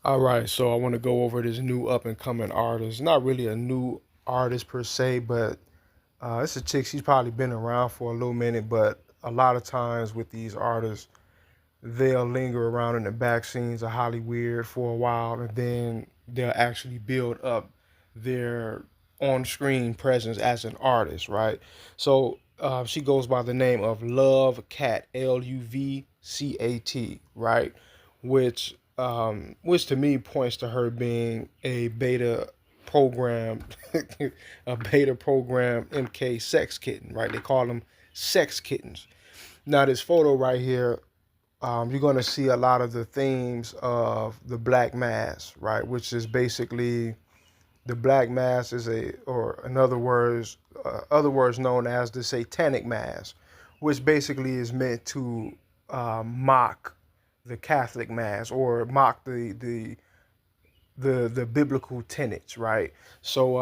All right, so I want to go over this new up and coming artist. Not really a new artist per se, but it's a chick. She's probably been around for a little minute, but a lot of times with these artists, they'll linger around in the back scenes of Hollywood for a while, and then they'll actually build up their on-screen presence as an artist, right? So she goes by the name of Luvcat, Luvcat, right? Which to me points to her being a beta program, a beta program MK sex kitten, right? They call them sex kittens. Now this photo right here, you're going to see a lot of the themes of the Black Mass, right? Which is basically the Black Mass is or in other words known as the Satanic Mass, which basically is meant to mock the Catholic Mass or mock the biblical tenets, right? So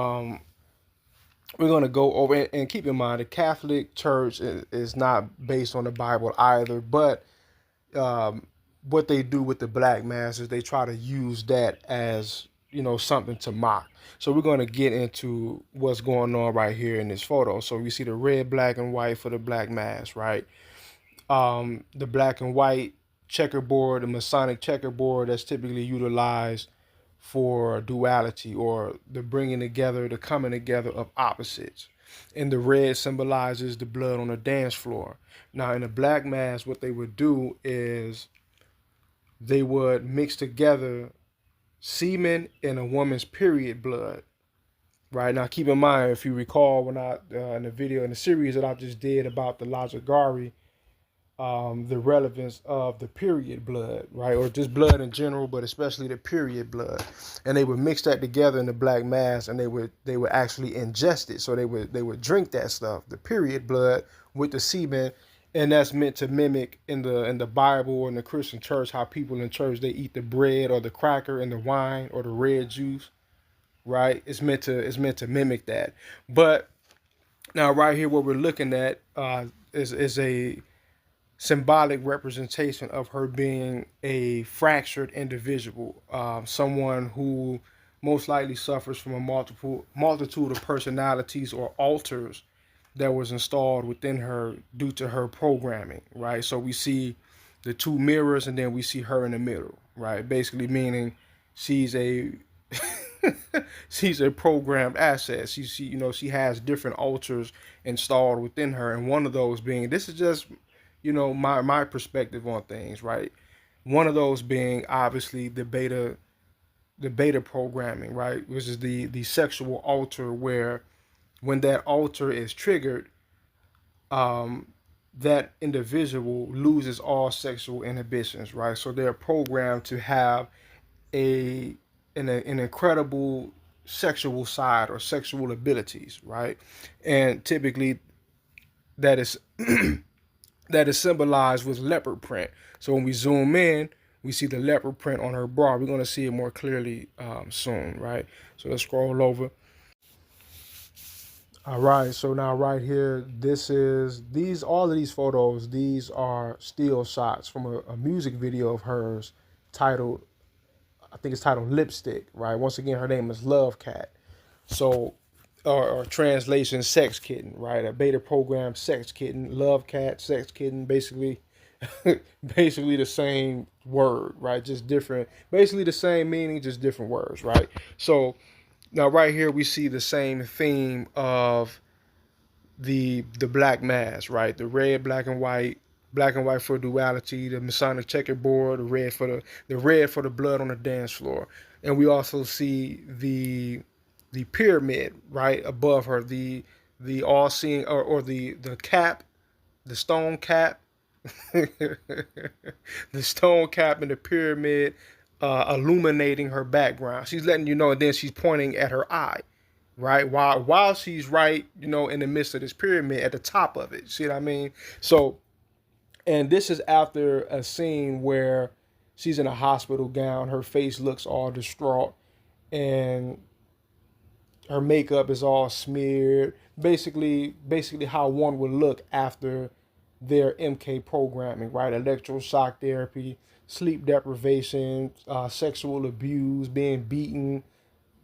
we're going to go over and keep in mind the Catholic Church is not based on the Bible either, but um, what they do with the Black Mass is they try to use that as something to mock. So we're going to get into what's going on right here in this photo. So we see the red, black, and white for the Black Mass, right? The black and white checkerboard, the Masonic checkerboard that's typically utilized for duality or the bringing together, the coming together of opposites. And the red symbolizes the blood on the dance floor. Now, in the Black Mass, what they would do is they would mix together semen and a woman's period blood. Right now, keep in mind, if you recall, when I in the video in the series that I just did about the Lajagari, the relevance of the period blood, right, or just blood in general, but especially the period blood, and they would mix that together in the Black Mass, and they would actually ingest it, so they would drink that stuff, the period blood with the semen, and that's meant to mimic in the Bible or in the Christian church how people in church they eat the bread or the cracker and the wine or the red juice, right? It's meant to mimic that, but now right here what we're looking at is a symbolic representation of her being a fractured individual, someone who most likely suffers from a multitude of personalities or alters that was installed within her due to her programming, right? So we see the two mirrors and then we see her in the middle, right? Basically meaning she's a she's a programmed asset. She has different alters installed within her, and one of those being this is just my perspective on things, right? One of those being obviously the beta programming, right, which is the sexual alter, where when that alter is triggered, um, that individual loses all sexual inhibitions, right? So they're programmed to have a an incredible sexual side or sexual abilities, right? And typically that is that is symbolized with leopard print. So when we zoom in, we see the leopard print on her bra. We're going to see it more clearly soon, right? So let's scroll over. All right, so now right here, all of these photos, these are still shots from a music video of hers titled, I think it's titled Lipstick, right? Once again, her name is Luvcat. So, or translation, sex kitten, right? A beta program sex kitten, Luvcat, sex kitten, basically, basically the same word, right? Just different, basically the same meaning, just different words, right? So now right here we see the same theme of the Black Mass, right? The red, black and white for duality, the Masonic checkerboard, the red for the blood on the dance floor, and we also see the pyramid right above her, the all seeing or the cap, the stone cap, the stone cap and the pyramid illuminating her background. She's letting you know, and then she's pointing at her eye, right? While she's right, in the midst of this pyramid at the top of it. See what I mean? So, and this is after a scene where she's in a hospital gown. Her face looks all distraught, and her makeup is all smeared. Basically how one would look after their MK programming, right? Electroshock therapy sleep deprivation, sexual abuse, being beaten,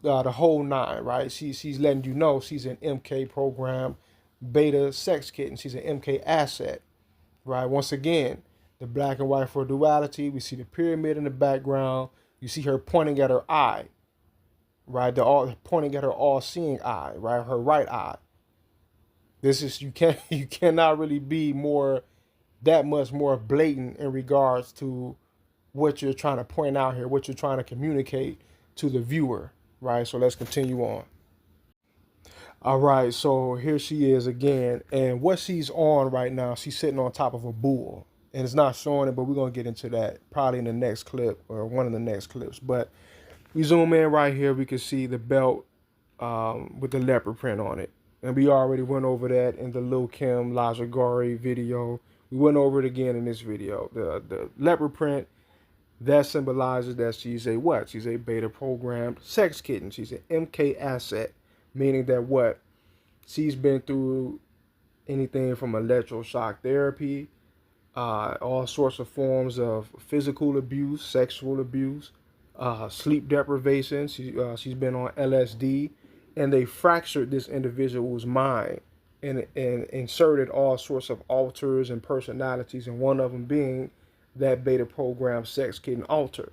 the whole nine, right? She's letting you know she's an MK program, beta sex kitten. She's an MK asset, right? Once again, the black and white for duality. We see the pyramid in the background. You see her pointing at her eye, right? They're all pointing at her all-seeing eye, right? Her right eye. This is you cannot really be more that much more blatant in regards to what you're trying to point out here, what you're trying to communicate to the viewer, right? So let's continue on. All right, so here she is again, and what she's on right now, she's sitting on top of a bull, and it's not showing it, but we're gonna get into that probably in the next clip or one of the next clips. But we zoom in right here, we can see the belt with the leopard print on it, and we already went over that in the Lil Kim Lajagari video. We went over it again in this video. The leopard print that symbolizes that she's a what? She's a beta programmed sex kitten. She's an MK asset, meaning that what? She's been through anything from electroshock therapy, all sorts of forms of physical abuse, sexual abuse, sleep deprivation. She's been on LSD, and they fractured this individual's mind and inserted all sorts of alters and personalities, and one of them being that beta program sex kitten alter,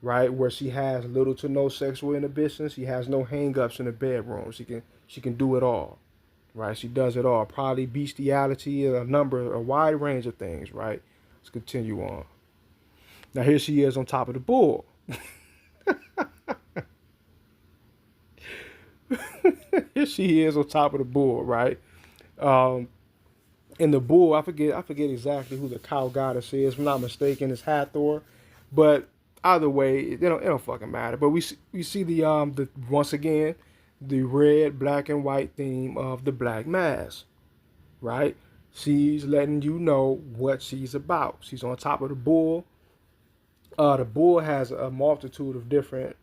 right? Where she has little to no sexual inhibition. She has no hangups in the bedroom. She can do it all, right? She does it all. Probably bestiality, a wide range of things, right? Let's continue on. Now here she is on top of the bull. Here she is on top of the bull, right? Um, and the bull, I forget exactly who the cow goddess is. If I'm not mistaken, it's Hathor. But either way, it don't fucking matter. But we see the once again the red, black, and white theme of the Black Mass, right? She's letting you know what she's about. She's on top of the bull. The bull has a multitude of different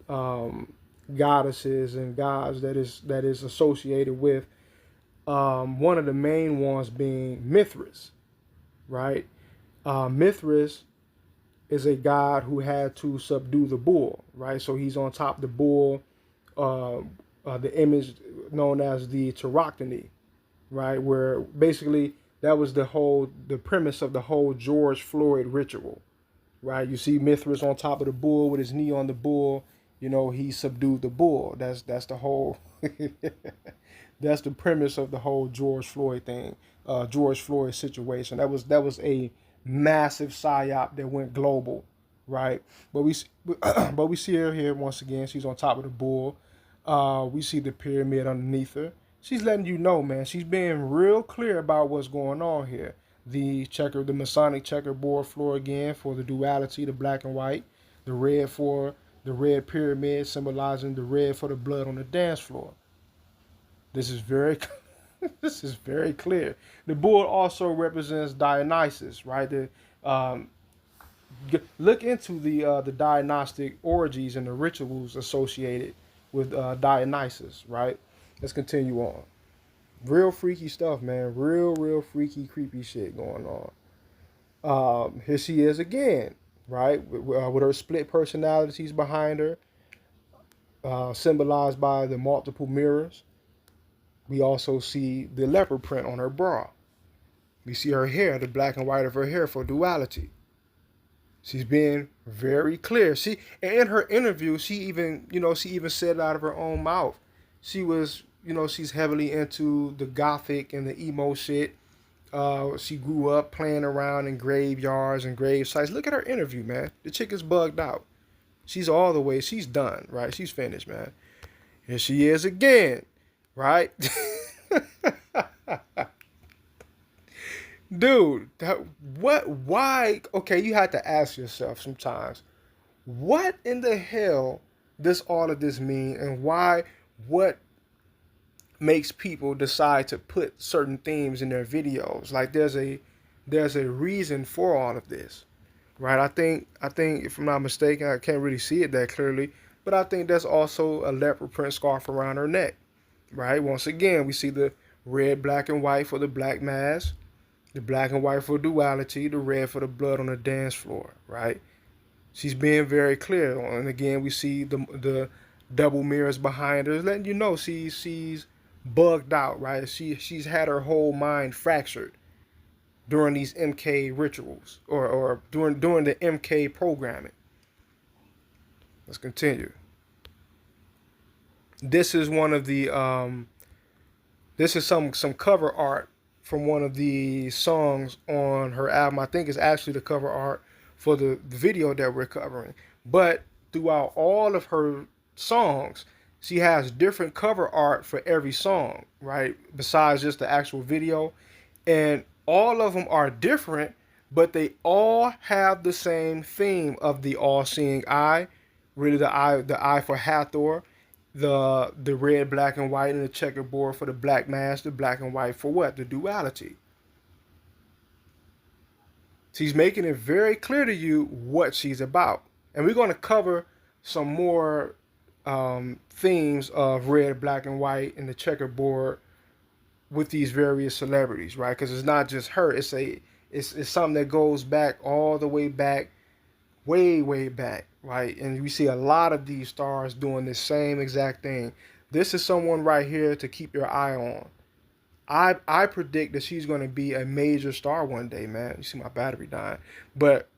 goddesses and gods that is associated with. One of the main ones being Mithras, right? Mithras is a god who had to subdue the bull, right? So he's on top of the bull, the image known as the Tauroctony, right? Where basically that was the premise of the whole George Floyd ritual, right? You see Mithras on top of the bull with his knee on the bull. You know, he subdued the bull. That's the whole. That's the premise of the whole George Floyd thing, George Floyd situation. That was a massive psyop that went global, right? But we see her here once again. She's on top of the bull. We see the pyramid underneath her. She's letting you know, man. She's being real clear about what's going on here. The Masonic checkerboard floor again for the duality, the black and white, the red for the red pyramid symbolizing the red for the blood on the dance floor. This is very this is very clear. The bull also represents Dionysus, right? Look into the Diagnostic orgies and the rituals associated with Dionysus, right? Let's continue on. Real freaky stuff, man. Real freaky, creepy shit going on. Here she is again, right? With her split personalities behind her, symbolized by the multiple mirrors. We also see the leopard print on her bra. We see her hair, the black and white of her hair for duality. She's being very clear. In her interview, she even said out of her own mouth, she's heavily into the gothic and the emo shit. She grew up playing around in graveyards and grave sites. Look at her interview, man. The chick is bugged out. She's all the way. She's done, right? She's finished, man. Here she is again, right? Dude, why? Okay, you had to ask yourself sometimes, what in the hell does all of this mean, and what makes people decide to put certain themes in their videos? Like there's a reason for all of this, right? I think if I'm not mistaken, I can't really see it that clearly, but I think there's also a leopard print scarf around her neck, right? Once again, we see the red, black, and white for the Black Mass. The black and white for duality, the red for the blood on the dance floor, right? She's being very clear. And again, we see the double mirrors behind her, letting you know she's bugged out, right? She's had her whole mind fractured during these MK rituals or during the MK programming. Let's continue. This is one of the this is some cover art from one of the songs on her album. I think it's actually the cover art for the video that we're covering. But throughout all of her songs, she has different cover art for every song, right? Besides just the actual video. And all of them are different, but they all have the same theme of the all-seeing eye, really the eye for Hathor, the red, black, and white, and the checkerboard for the black mass, the black and white for what? The duality. She's making it very clear to you what she's about. And we're going to cover some more themes of red, black, and white, and the checkerboard with these various celebrities, right? Because it's not just her. It's something that goes back all the way back, way back, right? And we see a lot of these stars doing the same exact thing. This is someone right here to keep your eye on. I predict that she's going to be a major star one day, man. You see my battery dying, but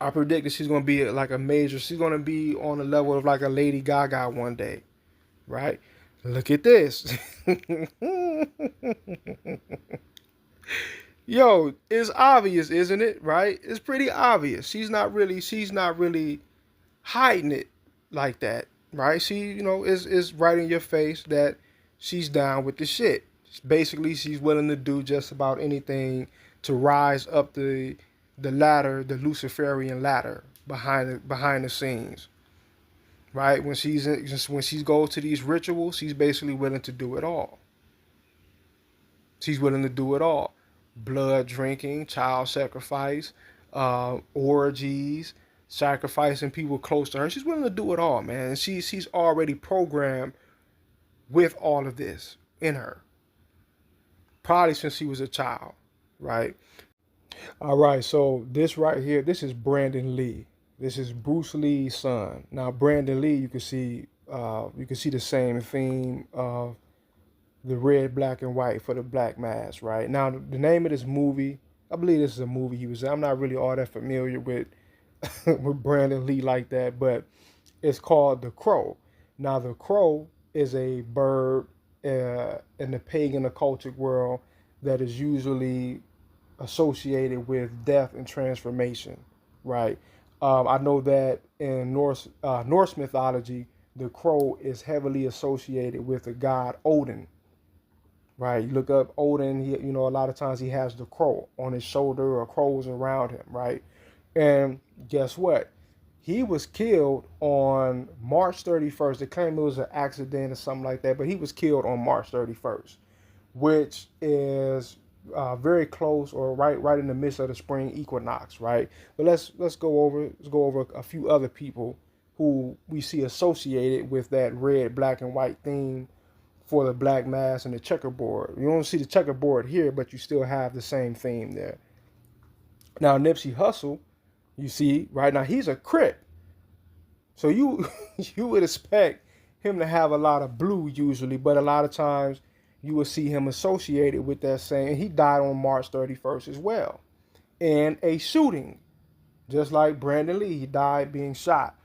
I predict that she's going to be like a major. She's going to be on the level of like a Lady Gaga one day, right? Look at this. Yo, it's obvious, isn't it? Right? It's pretty obvious. She's not really hiding it like that, right? She, is right in your face that she's down with the shit. Basically, she's willing to do just about anything to rise up the ladder, the Luciferian ladder behind the scenes, right? When she goes to these rituals, she's basically willing to do it all. She's willing to do it all. Blood drinking, child sacrifice, orgies, sacrificing people close to her. She's willing to do it all, man. And she's already programmed with all of this in her. Probably since she was a child, right? All right, so this right here, this is Brandon Lee. This is Bruce Lee's son. Now, Brandon Lee, you can see the same theme of the red, black, and white for the black mass, right? Now, the name of this movie, I believe this is a movie he was in. I'm not really all that familiar with with Brandon Lee like that, but it's called The Crow. Now, the crow is a bird in the pagan occultic world that is usually associated with death and transformation, right? I know that in Norse mythology, the crow is heavily associated with the god Odin, right? You look up Odin, a lot of times he has the crow on his shoulder or crows around him, right? And guess what? He was killed on March 31st. They claim it was an accident or something like that, but he was killed on March 31st, which is very close or right in the midst of the spring equinox, right? But let's go over a few other people who we see associated with that red, black, and white theme for the black mass and the checkerboard. You don't see the checkerboard here, but you still have the same theme there. Now, Nipsey Hussle, you see, right now he's a Crip. So you you would expect him to have a lot of blue usually, but a lot of times you will see him associated with that same. He died on March 31st as well in a shooting, just like Brandon Lee. He died being shot,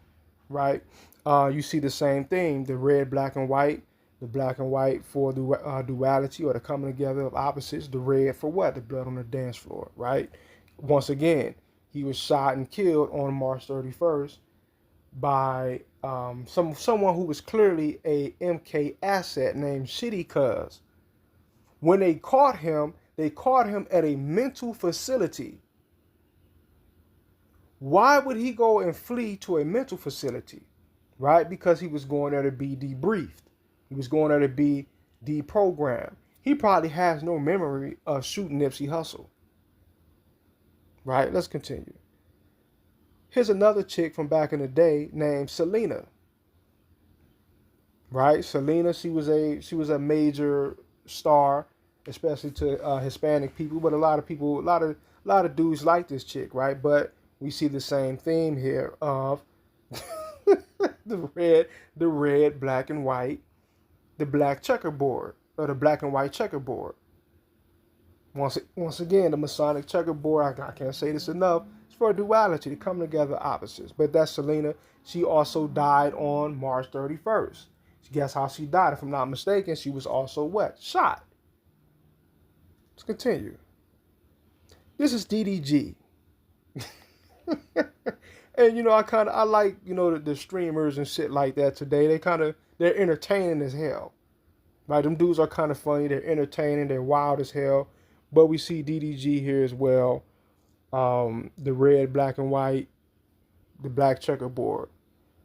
right? You see the same thing, the red, black, and white. The black and white for the duality or the coming together of opposites. The red for what? The blood on the dance floor, right? Once again, he was shot and killed on March 31st by someone who was clearly a MK asset named Shitty Cuz. When they caught him at a mental facility. Why would he go and flee to a mental facility? Right? Because he was going there to be debriefed. He was going there to be deprogrammed. He probably has no memory of shooting Nipsey Hussle. Right? Let's continue. Here's another chick from back in the day named Selena. Right? Selena, she was a major star especially to Hispanic people. But a lot of people, a lot of dudes like this chick, right? But we see the same theme here of the red, black and white, the black checkerboard or the black and white checkerboard. Once again, the Masonic checkerboard. I can't say this enough. It's for duality to come together opposites. But that's Selena. She also died on March 31st. Guess how she died? If I'm not mistaken, she was also what? Shot. Let's continue. This is DDG. And I like the streamers and shit like that today. They're entertaining as hell. Right? Them dudes are kind of funny. They're entertaining. They're wild as hell. But we see DDG here as well. The red, black, and white, the black checkerboard,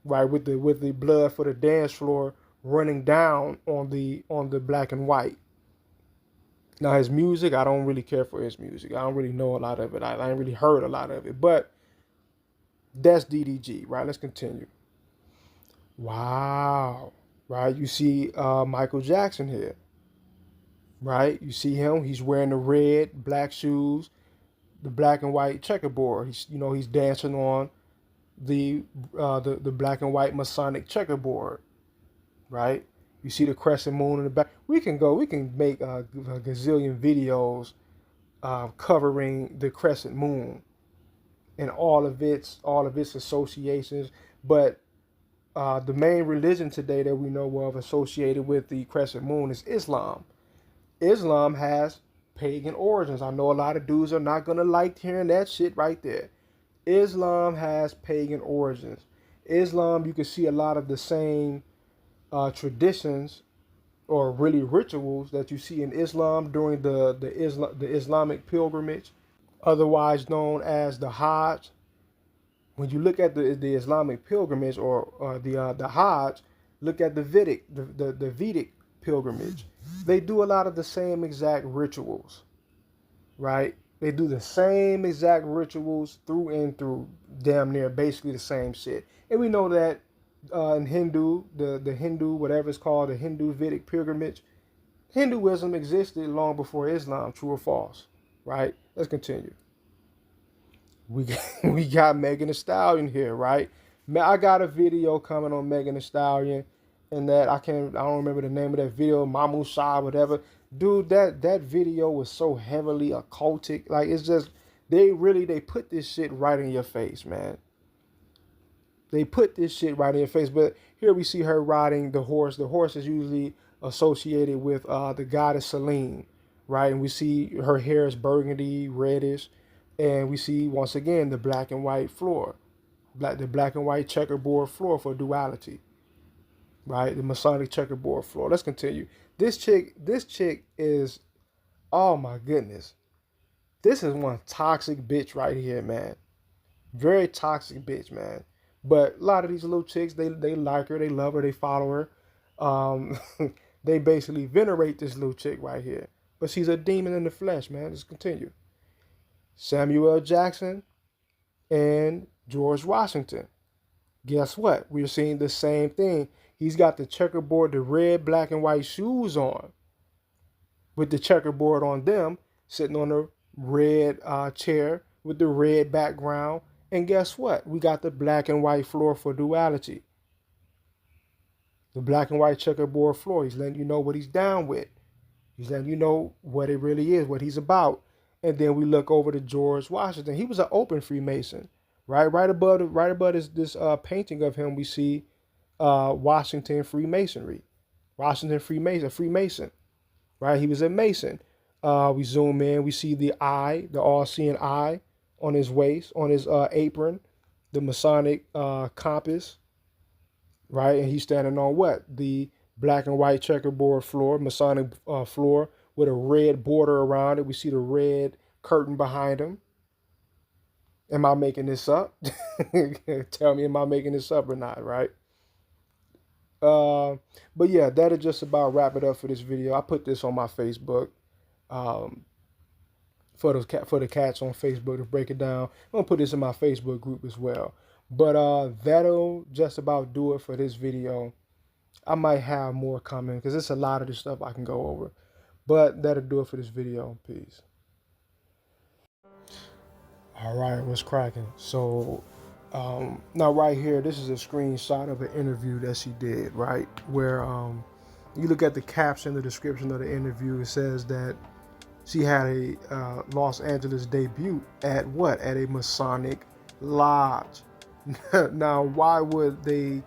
right? With the blood for the dance floor running down on the black and white. Now his music, I don't really care for his music. I don't really know a lot of it. I ain't really heard a lot of it. But that's DDG, right? Let's continue. Wow. Right? You see Michael Jackson here. Right? You see him. He's wearing the red, black shoes, the black and white checkerboard. He's dancing on the black and white Masonic checkerboard. Right? You see the crescent moon in the back. We can make a gazillion videos covering the crescent moon and all of its associations. But the main religion today that we know of associated with the crescent moon is Islam. Islam has pagan origins. I know a lot of dudes are not gonna like hearing that shit right there. Islam has pagan origins. Islam, you can see a lot of the same traditions or really rituals that you see in Islam during the Islamic pilgrimage, otherwise known as the Hajj. When you look at the Islamic pilgrimage or the Hajj, look at the Vedic pilgrimage. They do a lot of the same exact rituals, right? They do the same exact rituals through and through, damn near basically the same shit. And we know that in Hindu, the Hindu, whatever it's called, the Hindu Vedic pilgrimage, Hinduism existed long before Islam, true or false, right? Let's continue. We got Megan Thee Stallion here, right? I got a video coming on Megan Thee Stallion, and that I don't remember the name of that video, Mamu Shah, whatever. Dude, that video was so heavily occultic. Like, it's just they put this shit right in your face, man. They put this shit right in your face. But here we see her riding the horse. The horse is usually associated with the goddess Selene, right? And we see her hair is burgundy, reddish. And we see, once again, the black and white floor. The black and white checkerboard floor for duality. Right? The Masonic checkerboard floor. Let's continue. This chick is, oh my goodness. This is one toxic bitch right here, man. Very toxic bitch, man. But a lot of these little chicks, they like her, they love her, they follow her. They basically venerate this little chick right here. But she's a demon in the flesh, man. Let's continue. Samuel Jackson and George Washington. Guess what? We're seeing the same thing. He's got the checkerboard, the red, black, and white shoes on, with the checkerboard on them, sitting on a red chair with the red background. And guess what? We got the black and white floor for duality. The black and white checkerboard floor. He's letting you know what he's down with. He's letting you know what it really is, what he's about. And then we look over to George Washington. He was an open Freemason, right? Right above this painting of him, we see Washington Freemasonry. Washington Freemason, right? He was a Mason. We zoom in, we see the eye, the all-seeing eye on his waist, on his apron, the Masonic compass, right? And he's standing on what? The black and white checkerboard floor, Masonic floor, with a red border around it. We see the red curtain behind him. Am I making this up? Tell me, am I making this up or not, right? But yeah, that'll just about wrap it up for this video. I put this on my Facebook for the cats on Facebook to break it down. I'm going to put this in my Facebook group as well. But that'll just about do it for this video. I might have more coming because there's a lot of this stuff I can go over. But that'll do it for this video. Peace. All right, what's cracking? So now right here, this is a screenshot of an interview that she did, right? Where you look at the caption, the description of the interview, it says that she had a Los Angeles debut at what? At a Masonic lodge. Now, why would they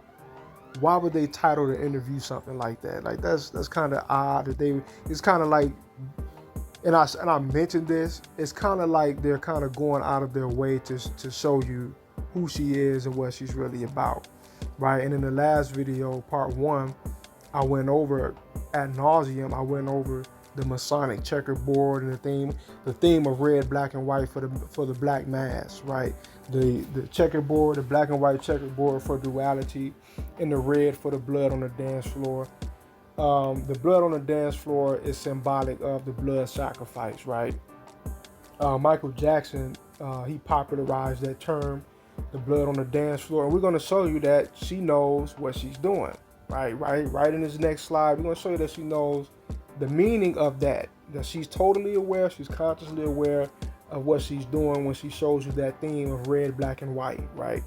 title the interview something like that? Like that's kind of odd. It's kind of like, and I mentioned this. It's kind of like they're kind of going out of their way to show you who she is and what she's really about, right? And in the last video, part 1, I went over ad nauseum. I went over the Masonic checkerboard and the theme of red, black, and white for the black mass, right? The checkerboard, the black and white checkerboard for duality, and the red for the blood on the dance floor. The blood on the dance floor is symbolic of the blood sacrifice, right? Michael Jackson, he popularized that term, the blood on the dance floor, and we're going to show you that she knows what she's doing, right in this next slide. We're going to show you that she knows the meaning of that she's totally aware, she's consciously aware of what she's doing when she shows you that theme of red, black, and white, right?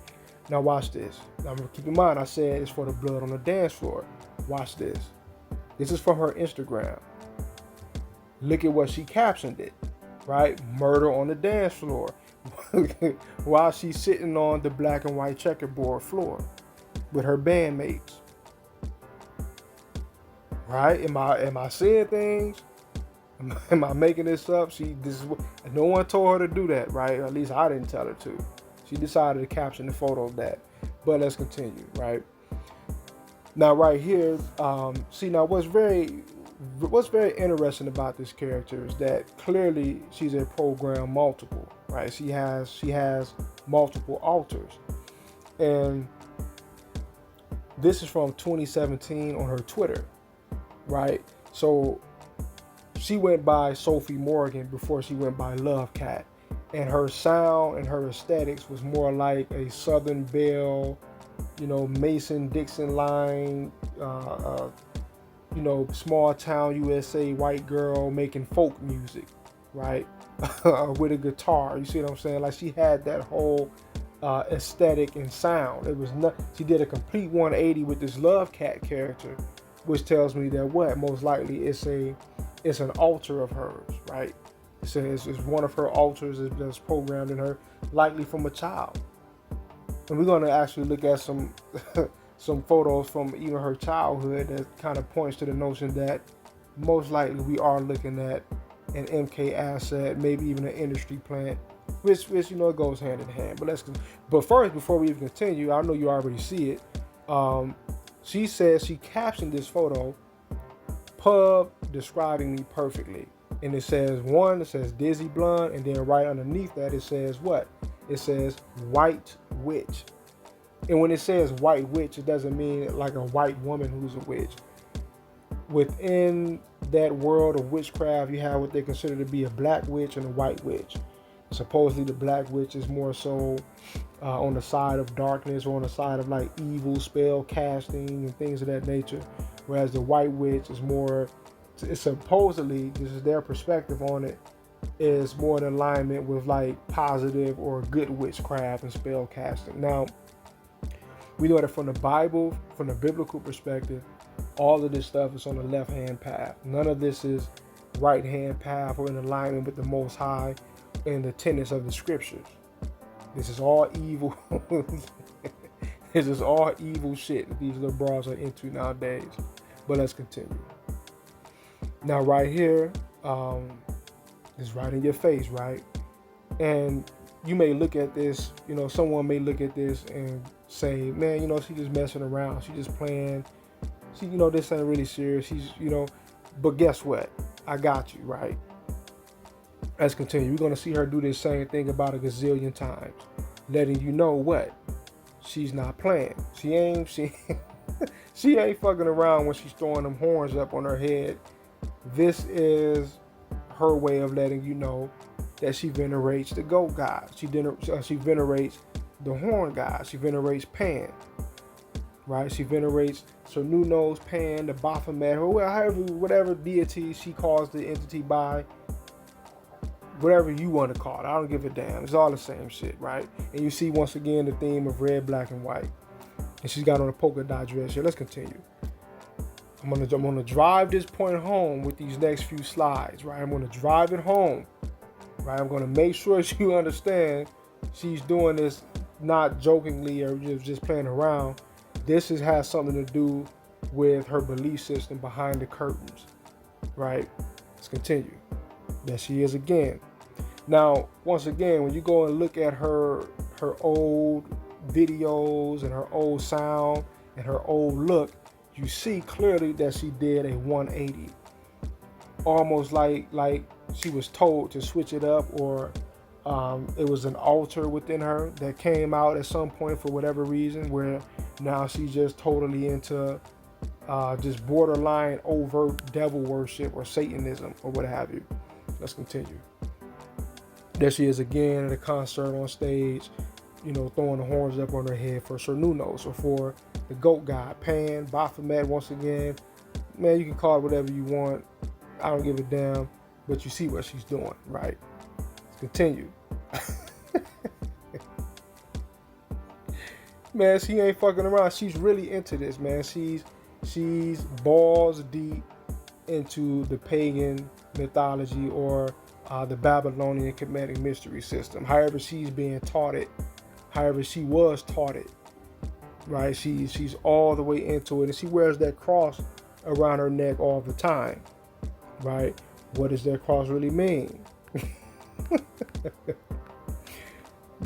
Now watch this. Now keep in mind, I said it's for the blood on the dance floor. Watch this. This is from her Instagram. Look at what she captioned it, right? Murder on the dance floor. While she's sitting on the black and white checkerboard floor with her bandmates. Right? Am I saying things? Am I making this up? No one told her to do that, right? Or at least I didn't tell her to. She decided to caption the photo of that. But let's continue, right? Now, right here, see, now what's very interesting about this character is that clearly she's a program multiple, right? She has multiple alters, and this is from 2017 on her Twitter, right? So she went by Sophie Morgan before she went by Luvcat, and her sound and her aesthetics was more like a Southern Belle, Mason Dixon line, small town USA white girl making folk music, right? With a guitar. You see what I'm saying? Like she had that whole aesthetic and sound. It was not. She did a complete 180 with this Luvcat character, which tells me that what most likely it's an alter of hers, right? It's one of her alters that's programmed in her, likely from a child. And we're going to actually look at some some photos from even her childhood that kind of points to the notion that most likely we are looking at an MK asset, maybe even an industry plant, which it goes hand in hand. But first, before we even continue, I know you already see it. She says she captioned this photo, "Pub describing me perfectly," and it says Dizzy Blunt, and then right underneath that it says what? It says white witch. And when it says white witch, it doesn't mean like a white woman who's a witch. Within that world of witchcraft, you have what they consider to be a black witch and a white witch. Supposedly the black witch is more so on the side of darkness or on the side of like evil spell casting and things of that nature. Whereas the white witch is more, supposedly, this is their perspective on it, is more in alignment with like positive or good witchcraft and spell casting. Now, we know that from the Bible, from the biblical perspective, all of this stuff is on the left-hand path. None of this is right-hand path or in alignment with the Most High and the tenets of the Scriptures. This is all evil. This is all evil shit that these little bras are into nowadays. But let's continue. Now, right here, it's right in your face, right? And you may look at this, someone may look at this and say, man, she's just messing around. She's just playing. This ain't really serious. But guess what? I got you, right? Let's continue. We're going to see her do this same thing about a gazillion times, letting you know what? She's not playing. She ain't fucking around when she's throwing them horns up on her head. This is her way of letting you know that she venerates the goat god. She venerates the horn god. She venerates Pan. right? She venerates Cernunnos, Pan, the Baphomet, or however, whatever deity she calls the entity by, whatever you want to call it. I don't give a damn. It's all the same shit, right? And you see once again the theme of red, black, and white. And she's got on a polka dot dress here. Let's continue. I'm gonna drive this point home with these next few slides, right? I'm gonna drive it home, right? I'm gonna make sure you understand she's doing this not jokingly or just playing around. This has something to do with her belief system behind the curtains, right? Let's continue. There she is again. Now, once again, when you go and look at her old videos and her old sound and her old look, you see clearly that she did a 180. Almost like she was told to switch it up, or it was an altar within her that came out at some point for whatever reason, where now she's just totally into just borderline overt devil worship or Satanism or what have you. Let's continue. There she is again at a concert on stage, throwing the horns up on her head for Cernunnos, or for the goat god, Pan, Baphomet once again. Man, you can call it whatever you want. I don't give a damn, but you see what she's doing, right? Let's continue. Man, she ain't fucking around. She's really into this, man. She's balls deep into the pagan mythology, or the Babylonian Kemetic mystery system. However she's being taught it, however she was taught it, right? She's all the way into it, and she wears that cross around her neck all the time, right? What does that cross really mean?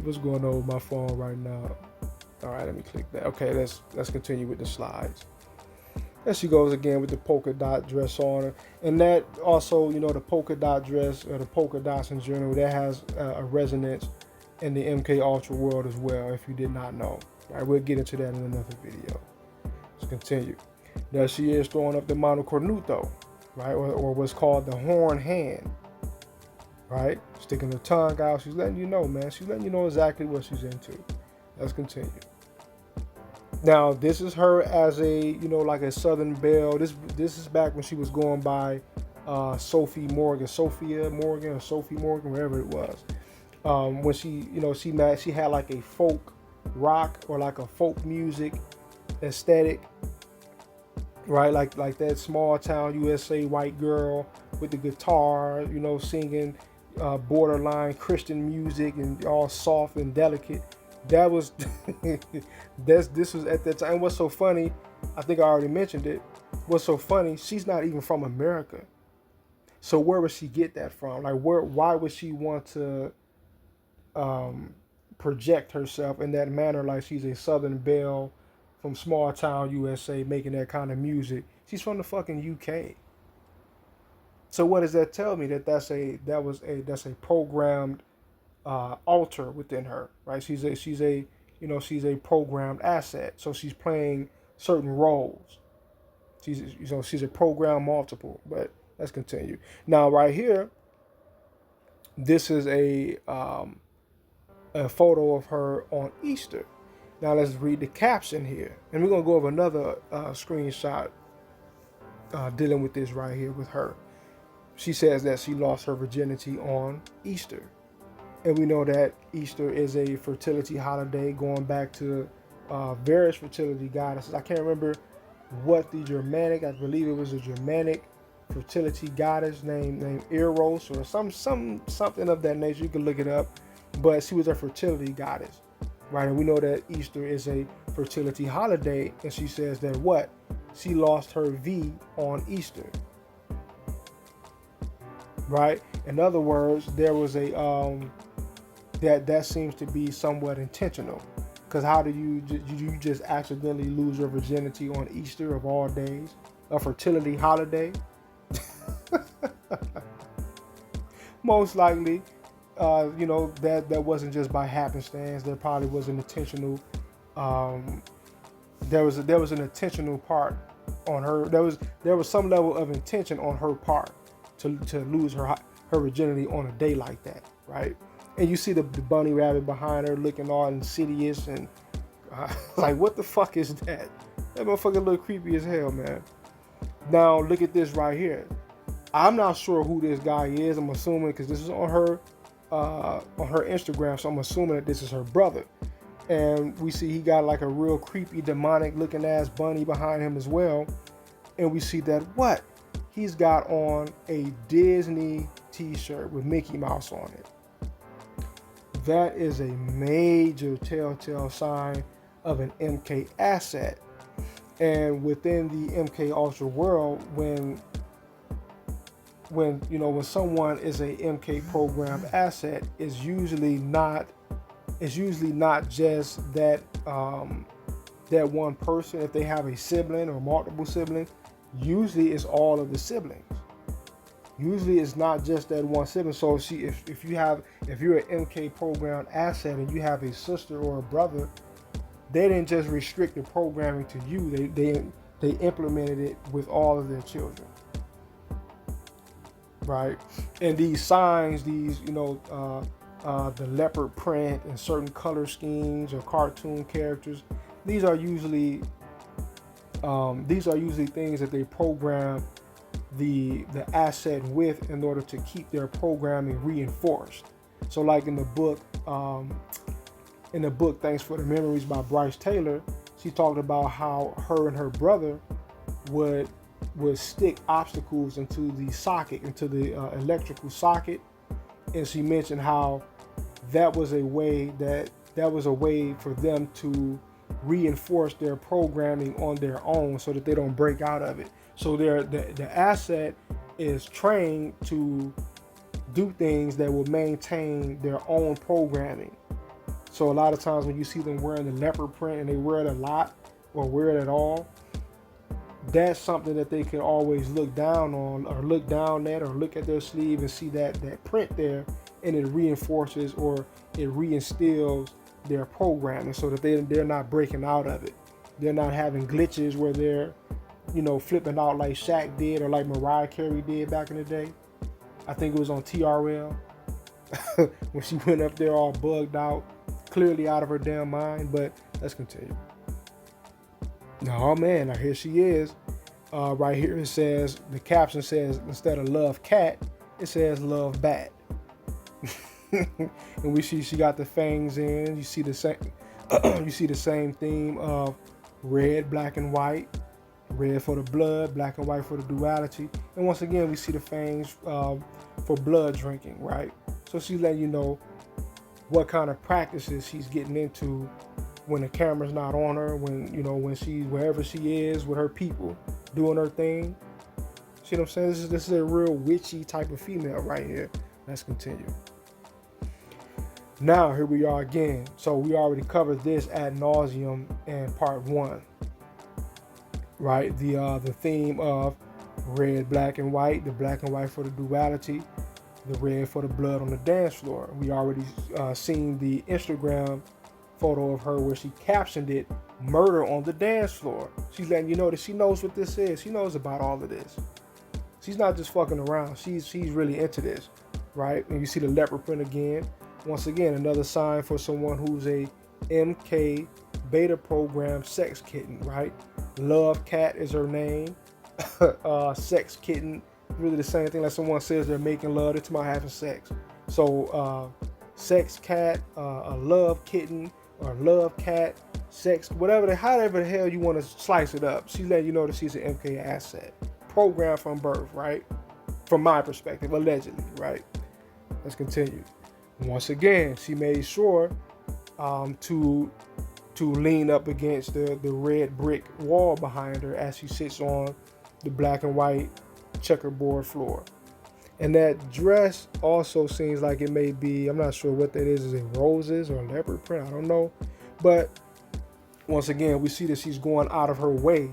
What's going on with my phone right now? All right, let me click that. Okay, let's continue with the slides. There she goes again with the polka dot dress on her. And that also, the polka dot dress, or the polka dots in general, that has a resonance in the MK Ultra world as well, if you did not know. All right, we'll get into that in another video. Let's continue. There she is throwing up the mano cornuto, right? Or what's called the horn hand, right? Sticking her tongue out. She's letting you know, man. She's letting you know exactly what she's into. Let's continue. Now, this is her as a, like a Southern belle. This is back when she was going by Sophia Morgan, whatever it was. When she had like a folk rock or like a folk music aesthetic, right? Like that small town USA white girl with the guitar, singing borderline Christian music and all soft and delicate. That was this was at that time. What's so funny, I think I already mentioned it. What's so funny, she's not even from America. So where would she get that from? Like why would she want to project herself in that manner, like she's a Southern belle from small town USA making that kind of music? She's from the fucking UK. So what does that tell me? That's a programmed altar within her, right? She's a programmed asset. So she's playing certain roles. She's a programmed multiple. But let's continue. Now right here, this is a photo of her on Easter. Now let's read the caption here, and we're gonna go over another screenshot dealing with this right here with her. She says that she lost her virginity on Easter. And we know that Easter is a fertility holiday going back to various fertility goddesses. I can't remember what the Germanic, I believe it was a Germanic fertility goddess named Eros or something of that nature. You can look it up. But she was a fertility goddess, right? And we know that Easter is a fertility holiday. And she says that what? She lost her V on Easter, right? In other words, there was a that seems to be somewhat intentional, because how do you just accidentally lose your virginity on Easter of all days, a fertility holiday? Most likely, that wasn't just by happenstance. There probably was an intentional. There was an intentional part on her. There was some level of intention on her part to lose her virginity on a day like that, right? And you see the bunny rabbit behind her looking all insidious and like, what the fuck is that? That motherfucker look creepy as hell, man. Now look at this right here. I'm not sure who this guy is. I'm assuming because this is on her Instagram, so I'm assuming that this is her brother. And we see he got like a real creepy, demonic looking ass bunny behind him as well. And we see that what? He's got on a Disney t-shirt with Mickey Mouse on it. That is a major telltale sign of an MK asset. And within the MK Ultra world, when someone is a MK program asset, it's usually not just that that one person. If they have a sibling or multiple siblings, usually it's all of the siblings. Usually it's not just that one sibling. So if you're an MK program asset and you have a sister or a brother, they didn't just restrict the programming to you. They implemented it with all of their children, right? And these signs, the leopard print and certain color schemes or cartoon characters, these are usually things that they program the asset with in order to keep their programming reinforced. So like in the book Thanks for the Memories by Bryce Taylor, she talked about how her and her brother would stick obstacles into the electrical socket, and she mentioned how that was a way for them to reinforce their programming on their own so that they don't break out of it. So the asset is trained to do things that will maintain their own programming. So a lot of times when you see them wearing the leopard print and they wear it a lot or wear it at all, that's something that they can always look down on or look down at or look at their sleeve and see that print there, and it reinforces or it reinstills their programming so that they're not breaking out of it. They're not having glitches where they're, flipping out like Shaq did or like Mariah Carey did back in the day. I think it was on TRL when she went up there all bugged out, clearly out of her damn mind. But let's continue. Oh man, now here she is. Right here it says, the caption says, instead of Luvcat, it says Luvcat. And we see she got the fangs in. You see the same theme of red, black, and white. Red for the blood, black and white for the duality. And once again, we see the fangs for blood drinking, right? So she's letting you know what kind of practices she's getting into when the camera's not on her, when she's wherever she is with her people doing her thing. See what I'm saying? This is a real witchy type of female right here. Let's continue. Now here we are again. So we already covered this ad nauseum in part 1. Right, the theme of red, black, and white, the black and white for the duality, the red for the blood on the dance floor. We already seen the Instagram photo of her where she captioned it, "Murder on the dance floor." She's letting you know that she knows what this is. She knows about all of this. She's not just fucking around. She's really into this, right? And you see the leopard print again. Once again, another sign for someone who's a MK beta program sex kitten, right? Luvcat is her name. Sex kitten, really the same thing. Like someone says they're making love, they're talking about having sex. So sex cat, a love kitten, or love cat, sex, however the hell you want to slice it up. She's letting you know that she's an MK asset, programmed from birth, right? From my perspective, allegedly, right? Let's continue. Once again, she made sure to lean up against the red brick wall behind her as she sits on the black and white checkerboard floor. And that dress also seems like it may be, I'm not sure what that is it roses or leopard print? I don't know. But once again, we see that she's going out of her way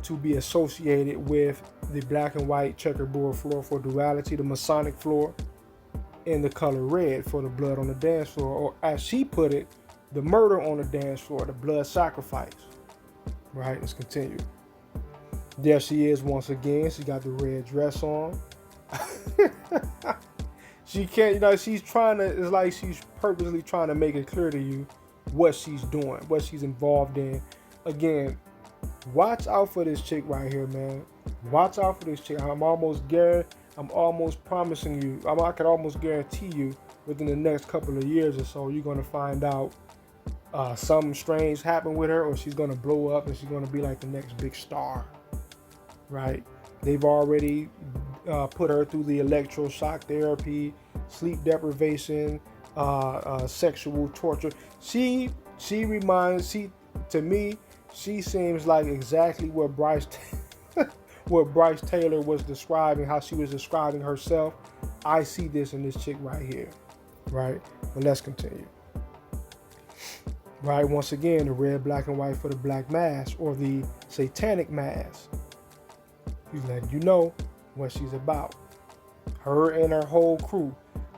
to be associated with the black and white checkerboard floor for duality, the Masonic floor, and the color red for the blood on the dance floor, or as she put it, the murder on the dance floor, the blood sacrifice. Right, let's continue. There she is once again. She got the red dress on. She can't, she's trying to, it's like she's purposely trying to make it clear to you what she's doing, what she's involved in. Again, Watch out for this chick right here, man. Watch out for this chick. I'm almost promising you. I could almost guarantee you within the next couple of years or so, you're gonna find out something strange happened with her, or she's gonna blow up and she's gonna be like the next big star, right? They've already put her through the electroshock therapy, sleep deprivation, sexual torture. She reminds she to me she seems like exactly what what Bryce Taylor was describing, how she was describing herself. I see this in this chick right here, right? But let's continue. Right, once again, the red, black, and white for the black mass or the satanic mass. He's letting you know what she's about. Her and her whole crew.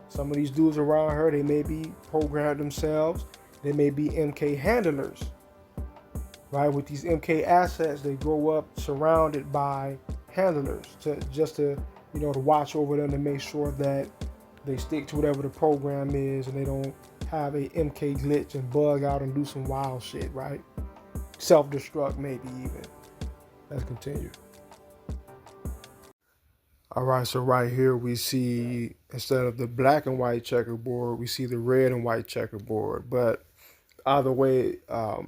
Some of these dudes around her, they may be programmed themselves. They may be MK handlers. Right, with these MK assets, they grow up surrounded by handlers to watch over them to make sure that they stick to whatever the program is and they don't have a MK glitch and bug out and do some wild shit, right? Self-destruct maybe even. Let's continue. All right, so right here we see, instead of the black and white checkerboard, we see the red and white checkerboard. But either way,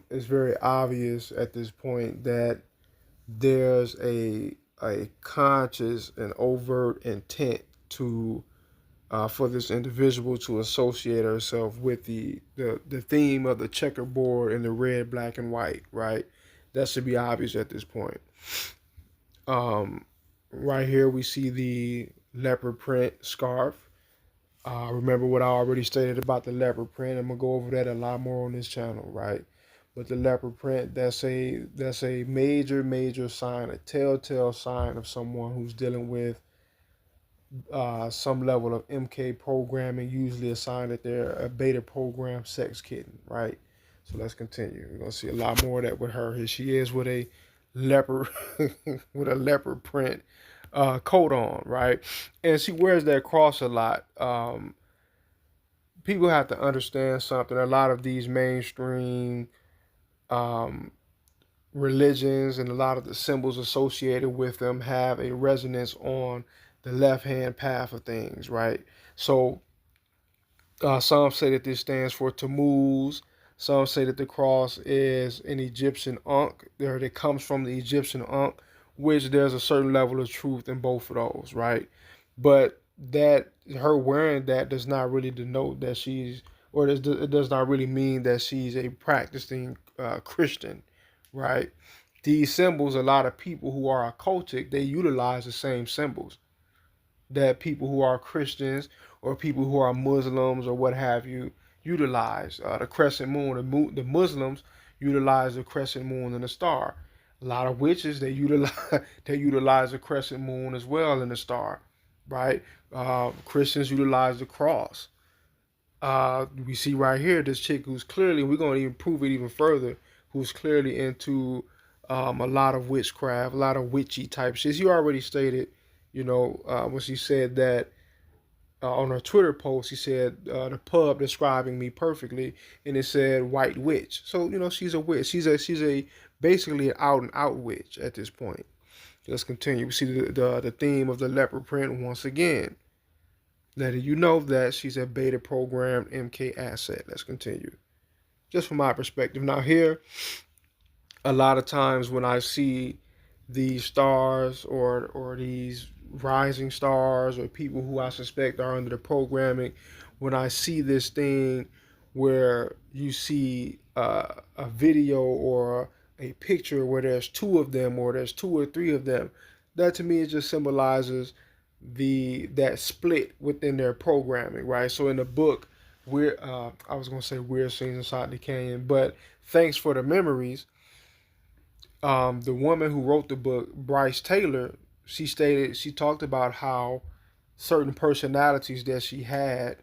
it's very obvious at this point that there's a conscious and overt intent to for this individual to associate herself with the theme of the checkerboard in the red, black, and white, right? That should be obvious at this point. Um, right here we see the leopard print scarf. Remember what I already stated about the leopard print. I'm gonna go over that a lot more on this channel, right? But the leopard print, that's a major sign, a telltale sign of someone who's dealing with some level of MK programming, usually a sign that they're a beta program sex kitten, right? So let's continue. We're gonna see a lot more of that with her. Here she is with a leopard with a leopard print coat on, right? And she wears that cross a lot. People have to understand something. A lot of these mainstream um, religions and a lot of the symbols associated with them have a resonance on the left hand path of things, right? So some say that this stands for Tammuz. Some say that the cross is an Egyptian Ankh, there that comes from the Egyptian Ankh, which there's a certain level of truth in both of those, right? But that her wearing that does not really denote that she's, or it does not really mean that she's a practicing Christian, right? These symbols, a lot of people who are occultic, they utilize the same symbols that people who are Christians or people who are Muslims or what have you utilize. The crescent moon, the Muslims utilize the crescent moon and the star. A lot of witches they utilize the crescent moon as well and the star, right? Christians utilize the cross. We see right here this chick who's clearly, we're going to even prove it even further, who's clearly into a lot of witchcraft, a lot of witchy type shit. She already stated, when she said that on her Twitter post, she said the pub describing me perfectly, and it said white witch. So she's a witch. She's a basically an out and out witch at this point. Let's continue. We see the theme of the leopard print once again, letting you know that she's a beta programmed MK asset. Let's continue. Just from my perspective. Now here, a lot of times when I see these stars or these rising stars or people who I suspect are under the programming, when I see this thing where you see a video or a picture where there's two of them or there's two or three of them, that to me it just symbolizes that split within their programming, right? So in the book, I was gonna say weird scenes inside the canyon, but thanks for the memories. The woman who wrote the book, Bryce Taylor, she talked about how certain personalities that she had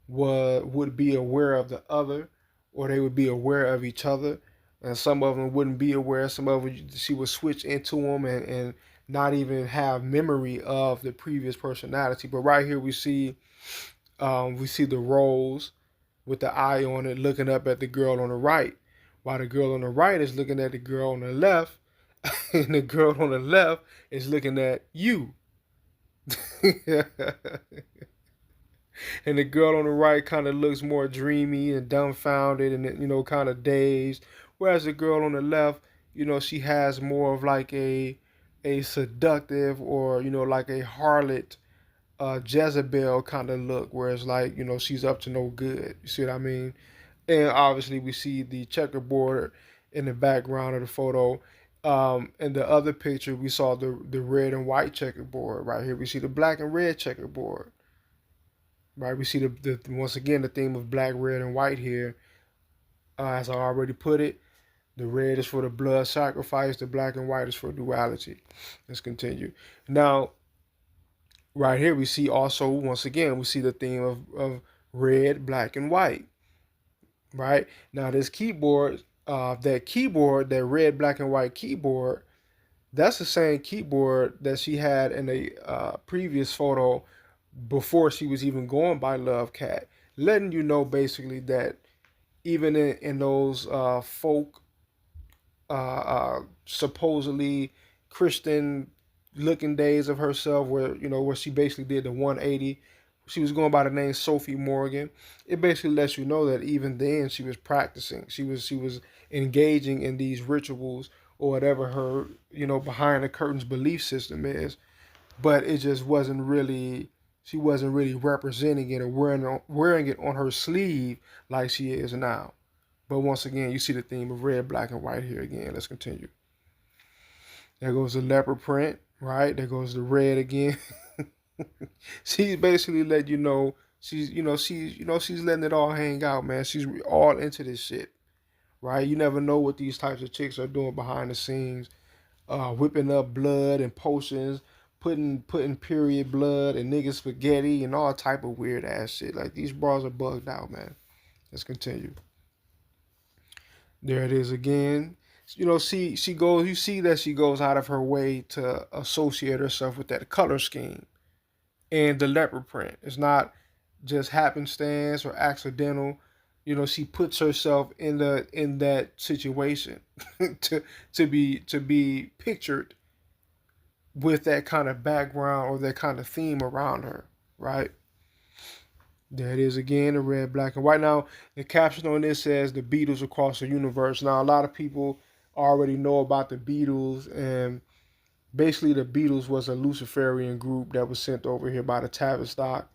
would be aware of the other, or they would be aware of each other, and some of them wouldn't be aware. Some of them she would switch into them and not even have memory of the previous personality. But right here we see the rose with the eye on it looking up at the girl on the right, while the girl on the right is looking at the girl on the left, and the girl on the left is looking at you. And the girl on the right kind of looks more dreamy and dumbfounded and kind of dazed, whereas the girl on the left, she has more of like a seductive, or like a harlot, Jezebel kind of look, where it's like she's up to no good. You see what I mean? And obviously we see the checkerboard in the background of the photo. In the other picture, we saw the red and white checkerboard. Right here, we see the black and red checkerboard. Right, we see the once again the theme of black, red, and white here. As I already put it, the red is for the blood sacrifice. The black and white is for duality. Let's continue. Now, right here, we see also once again we see the theme of red, black, and white. Right now, this keyboard, that red, black, and white keyboard, that's the same keyboard that she had in a previous photo before she was even going by Luvcat, letting you know basically that even in those folk, supposedly Christian looking days of herself, where she basically did the 180. She was going by the name Sophie Morgan. It basically lets you know that even then she was practicing. She was engaging in these rituals, or whatever her behind the curtains belief system is. But it just wasn't really, she wasn't really representing it or wearing it on her sleeve like she is now. But once again, you see the theme of red, black, and white here again. Let's continue. There goes the leopard print, right? There goes the red again. She's basically let you know she's letting it all hang out, man. She's all into this shit, right? You never know what these types of chicks are doing behind the scenes, whipping up blood and potions, putting period blood and nigga spaghetti and all type of weird ass shit. Like, these bras are bugged out, man. Let's continue. There it is again. She goes. You see that she goes out of her way to associate herself with that color scheme and the leopard print. It's not just happenstance or accidental. She puts herself in that situation to be pictured with that kind of background or that kind of theme around her, right? There it is again, the red, black, and white. Now, the caption on this says the Beatles across the universe. Now, a lot of people already know about the Beatles, and basically the Beatles was a Luciferian group that was sent over here by the Tavistock.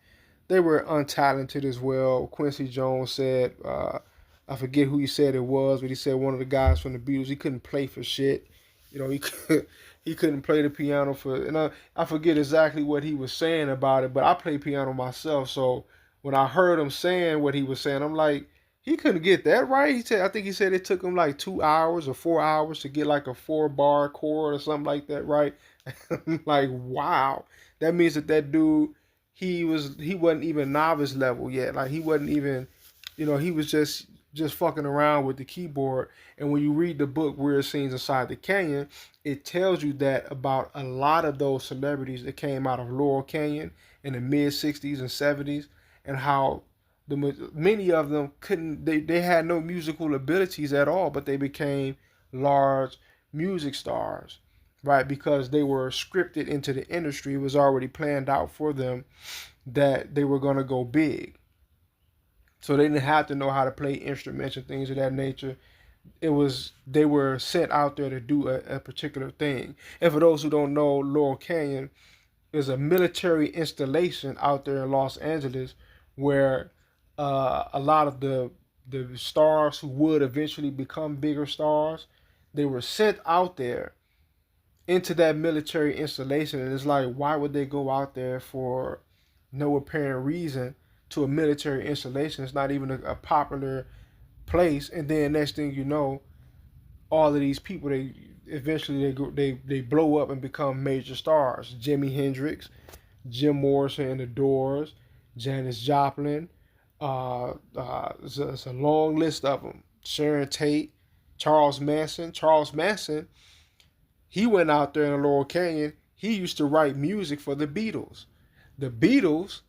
They were untalented as well. Quincy Jones said, I forget who he said it was, but he said one of the guys from the Beatles, he couldn't play for shit. He couldn't play the piano for, and I forget exactly what he was saying about it, but I play piano myself, so when I heard him saying what he was saying, I'm like, he couldn't get that right. I think he said it took him like 2 hours or 4 hours to get like a 4-bar chord or something like that, right? I'm like, wow, that means that dude, he wasn't even novice level yet. Like, he wasn't even, he was just fucking around with the keyboard. And when you read the book Weird Scenes Inside the Canyon, it tells you that about a lot of those celebrities that came out of Laurel Canyon in the mid 60s and 70s, and how many of them they had no musical abilities at all, but they became large music stars, right? Because they were scripted into the industry. It was already planned out for them that they were going to go big. So they didn't have to know how to play instruments and things of that nature. They were sent out there to do a particular thing. And for those who don't know, Laurel Canyon is a military installation out there in Los Angeles, where a lot of the stars who would eventually become bigger stars, they were sent out there into that military installation. And it's like, why would they go out there for no apparent reason to a military installation? It's not even a popular place. And then next thing you know, all of these people, they eventually they blow up and become major stars. Jimi Hendrix, Jim Morrison and the Doors, Janis Joplin. It's a long list of them. Sharon Tate, Charles Manson. Charles Manson, he went out there in Laurel Canyon. He used to write music for the Beatles. The Beatles,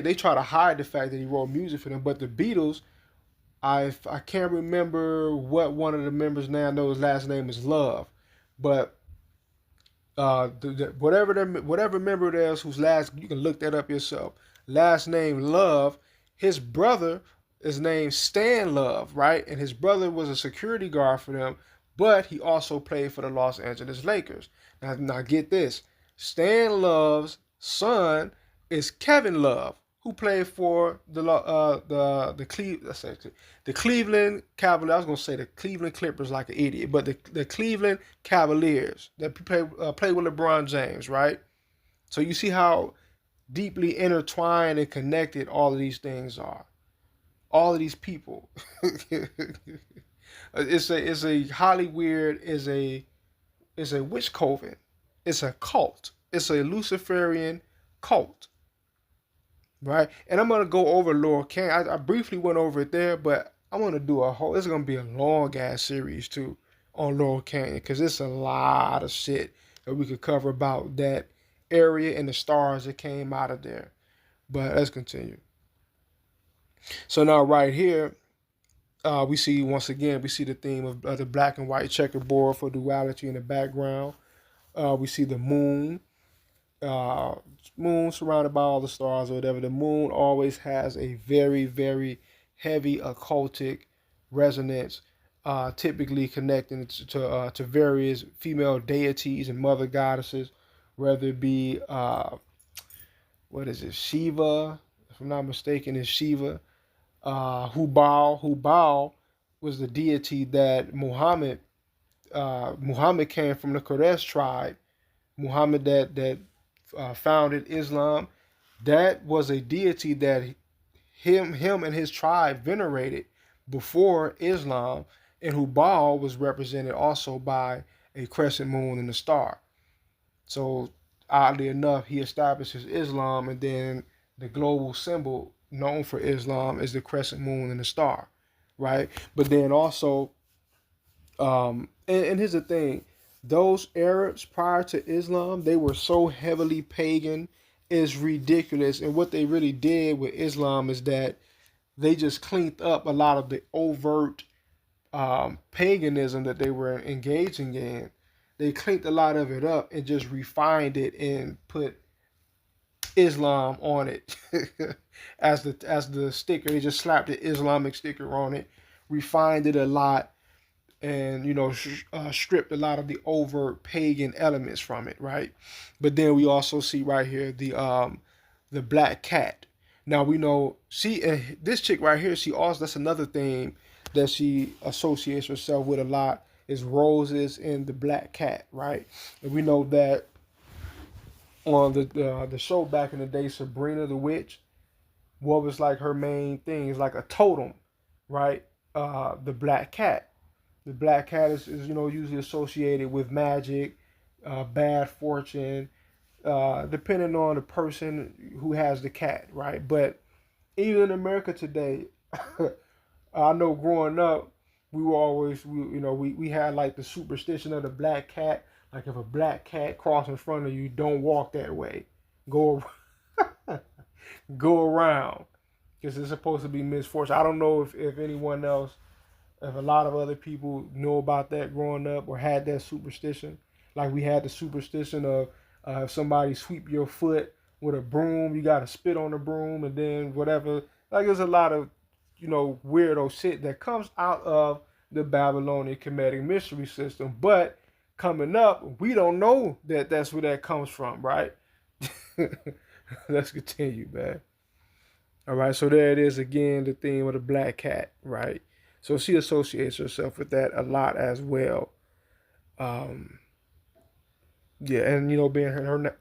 they try to hide the fact that he wrote music for them, but the Beatles I can't remember what one of the members now. I know his last name is Love, but whatever member it is whose last, you can look that up yourself. Last name Love. His brother is named Stan Love, right? And his brother was a security guard for them, but he also played for the Los Angeles Lakers. Now get this: Stan Love's son is Kevin Love, who played for the Cleveland Cavaliers. I was gonna say the Cleveland Clippers like an idiot, but the Cleveland Cavaliers that play with LeBron James, right? So you see how deeply intertwined and connected all of these things are. All of these people. It's a highly weird. It's a witch coven. It's a cult. It's a Luciferian cult, right? And I'm gonna go over Laurel Canyon. I briefly went over it there, but I'm gonna do a whole. It's gonna be a long ass series too on Laurel Canyon because it's a lot of shit that we could cover about that area and the stars that came out of there. But let's continue. So now right here, we see once again we see the theme of the black and white checkerboard for duality in the background. We see the moon. uh, Moon surrounded by all the stars or whatever. The moon always has a very, very heavy occultic resonance, typically connecting to various female deities and mother goddesses, whether it be what is it, Shiva, if I'm not mistaken, is Shiva. Hubal was the deity that Muhammad came from the Quraysh tribe. Muhammad that founded Islam, that was a deity that him and his tribe venerated before Islam, and Hubal was represented also by a crescent moon and a star. So oddly enough, he establishes Islam, and then the global symbol known for Islam is the crescent moon and the star, right? But then also, and here's the thing: those Arabs prior to Islam, they were so heavily pagan, it's ridiculous. And what they really did with Islam is that they just cleaned up a lot of the overt paganism that they were engaging in. They cleaned a lot of it up and just refined it and put Islam on it as the sticker. They just slapped the Islamic sticker on it, refined it a lot, and stripped a lot of the overt pagan elements from it, right? But then we also see right here the black cat. Now we know this chick right here. She also, that's another thing that she associates herself with a lot, is roses and the black cat, right? And we know that on the show back in the day, Sabrina the Witch, what was like her main thing is like a totem, right? The black cat. The black cat is usually associated with magic, bad fortune, depending on the person who has the cat, right? But even in America today, I know growing up, we were always we had like the superstition of the black cat. Like if a black cat crosses in front of you, don't walk that way. Go go around, because it's supposed to be misfortune. I don't know if anyone else, if a lot of other people know about that growing up or had that superstition. Like we had the superstition of if somebody sweep your foot with a broom, you got to spit on the broom and then whatever. Like there's a lot of weirdo shit that comes out of the Babylonian Kemetic mystery system. But coming up, we don't know that that's where that comes from, right? Let's continue, man. All right, so there it is again, the theme of the black cat, right? So she associates herself with that a lot as well. Yeah, and being